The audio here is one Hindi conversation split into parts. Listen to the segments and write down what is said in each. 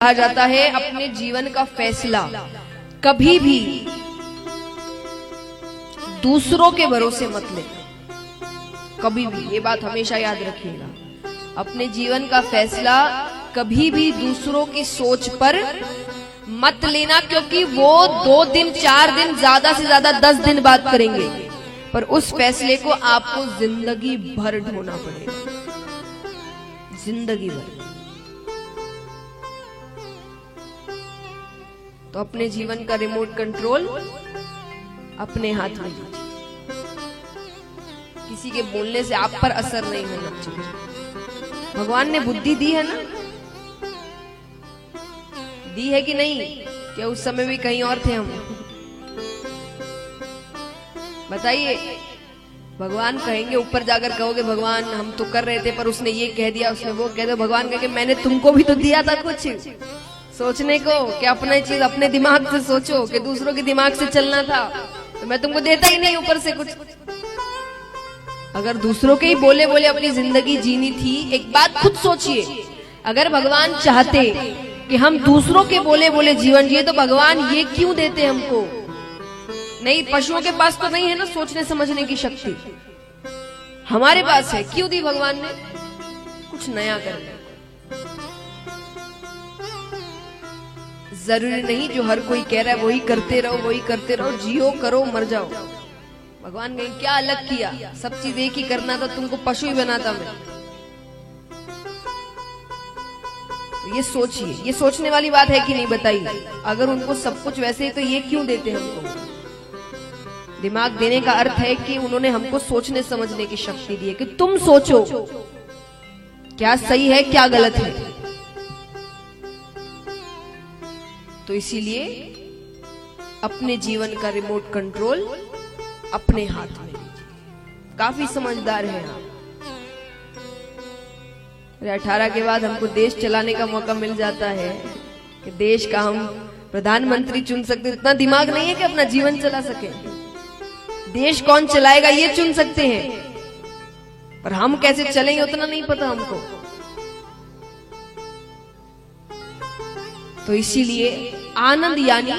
कहा जाता है अपने जीवन का फैसला कभी भी दूसरों के भरोसे मत ले, कभी भी। ये बात हमेशा याद रखिएगा। अपने जीवन का फैसला कभी भी दूसरों की सोच पर मत लेना, क्योंकि वो 2 दिन 4 दिन ज्यादा से ज्यादा 10 दिन बाद करेंगे, पर उस फैसले को आपको जिंदगी भर ढोना पड़ेगा, जिंदगी भर। तो अपने जीवन का रिमोट कंट्रोल अपने हाथ में लीजिए। किसी के बोलने से आप पर असर नहीं होना चाहिए। भगवान ने बुद्धि दी है ना, दी है कि नहीं? क्या उस समय भी कहीं और थे हम? बताइए। भगवान कहेंगे, ऊपर जाकर कहोगे भगवान हम तो कर रहे थे पर उसने ये कह दिया, उसने वो कह दिया। भगवान कहेंगे मैंने तुमको भी तो दिया था कुछ सोचने को, कि अपने चीज अपने दिमाग से सोचो, कि दूसरों के दिमाग से चलना था, तो मैं तुमको देता ही नहीं ऊपर से कुछ। अगर दूसरों के ही बोले बोले अपनी जिंदगी जीनी थी, एक बात खुद सोचिए, अगर भगवान चाहते कि हम दूसरों के बोले बोले जीवन जिए तो भगवान ये क्यों देते हमको? नहीं, पशुओं के पास तो नहीं है ना सोचने समझने की शक्ति, हमारे पास है। क्यों दी भगवान ने? कुछ नया करने। जरूरी नहीं जो हर कोई कह रहा है वही करते रहो, वही करते रहो, जियो करो मर जाओ। भगवान कहें क्या अलग किया? सब चीज एक ही करना था, तुमको पशु ही बनाता मैं। तो ये सोचिए, ये सोचने वाली बात है कि नहीं बताइए? अगर उनको सब कुछ वैसे ही तो ये क्यों देते हमको? दिमाग देने का अर्थ है कि उन्होंने हमको सोचने समझने की शक्ति दी है, कि तुम सोचो क्या सही है क्या गलत है। तो इसीलिए अपने जीवन का रिमोट कंट्रोल अपने हाथ में लीजिए। काफी समझदार है आप। 18 के बाद हमको देश चलाने का मौका मिल जाता है कि देश का हम प्रधानमंत्री चुन सकते। इतना दिमाग नहीं है कि अपना जीवन चला सके। देश कौन चलाएगा ये चुन सकते हैं, पर हम कैसे चलेंगे उतना नहीं पता हमको। तो इसीलिए आनंद यानी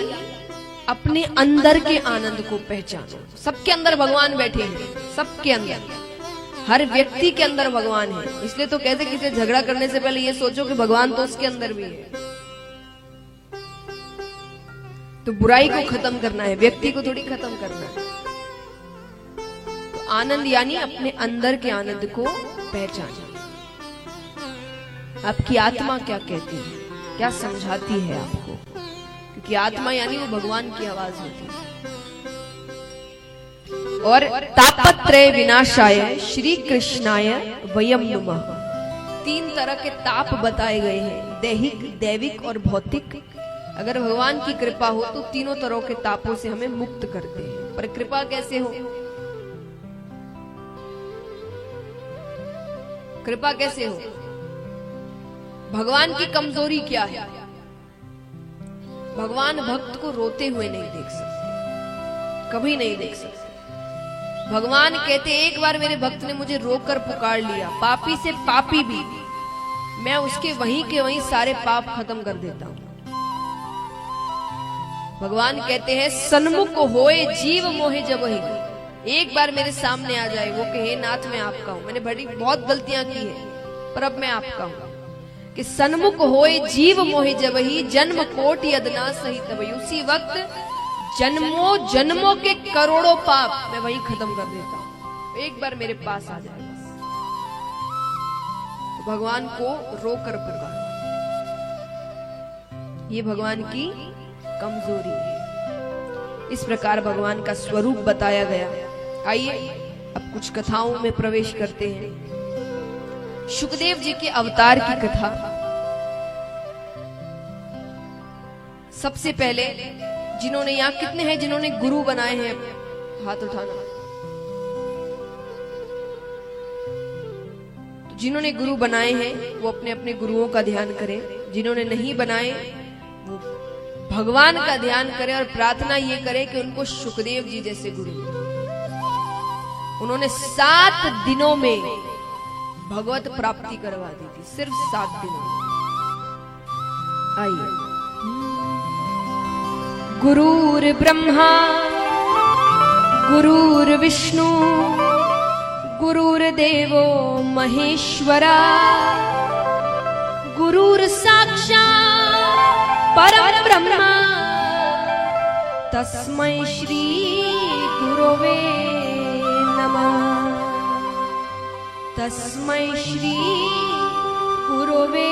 अपने अंदर के आनंद को पहचानो। सबके अंदर भगवान बैठे हैं, सबके अंदर, हर व्यक्ति के अंदर भगवान है। इसलिए तो कहते किसी से झगड़ा करने से पहले ये सोचो कि भगवान तो उसके अंदर भी है। तो बुराई को खत्म करना है, व्यक्ति को थोड़ी खत्म करना है। तो आनंद यानी अपने अंदर के आनंद को पहचानो। आपकी आत्मा क्या कहती है, क्या समझाती है आपको? क्योंकि आत्मा यानी वो भगवान की आवाज होती है। और तापत्रय विनाशाय श्री कृष्णाय वयम नुमः। 3 तरह के ताप बताए गए हैं, दैहिक, दैविक और भौतिक। अगर भगवान की कृपा हो तो तीनों तरह के तापों से हमें मुक्त करते हैं। पर कृपा कैसे हो? कृपा कैसे हो? भगवान की कमजोरी क्या है? भगवान भक्त को रोते हुए नहीं देख सकते, कभी नहीं देख सकते। भगवान कहते एक बार मेरे भक्त ने मुझे रोकर पुकार लिया, पापी से पापी भी, मैं उसके वहीं के वहीं सारे पाप खत्म कर देता हूं। भगवान कहते हैं सन्मुख होए जीव मोहे जबहि। एक बार मेरे सामने आ जाए, वो कहे नाथ मैं आपका हूं, मैंने बड़ी बहुत गलतियां की है पर अब मैं आपका हूं। कि सन्मुख होए जीव मोहे जबहि, जन्म कोटि अदना सही तबहि। उसी वक्त जन्मों जन्मों के करोड़ों पाप मैं वही खत्म कर देता हूं, एक बार मेरे पास आ जाए बस। तो भगवान को रोकर पुकार, ये भगवान की कमजोरी है। इस प्रकार भगवान का स्वरूप बताया गया। आइए अब कुछ कथाओं में प्रवेश करते हैं। शुकदेव जी के अवतार की कथा। सबसे पहले जिन्होंने, यहां कितने हैं जिन्होंने गुरु बनाए हैं? हाथ उठाना। तो जिन्होंने गुरु बनाए हैं वो अपने अपने गुरुओं का ध्यान करें। जिन्होंने नहीं बनाए वो भगवान का ध्यान करें और प्रार्थना ये करें कि उनको शुकदेव जी जैसे गुरु। उन्होंने 7 दिनों में भगवत प्राप्ति करवा दी थी, सिर्फ 7 दिनों में। आइए। गुरुर्ब्रह्मा गुरुर्विष्णु गुरुर्देवो महेश्वरा गुरुर्साक्षात् परम ब्रह्मा तस्मै श्री गुरवे नमः। तस्मै श्री गुरवे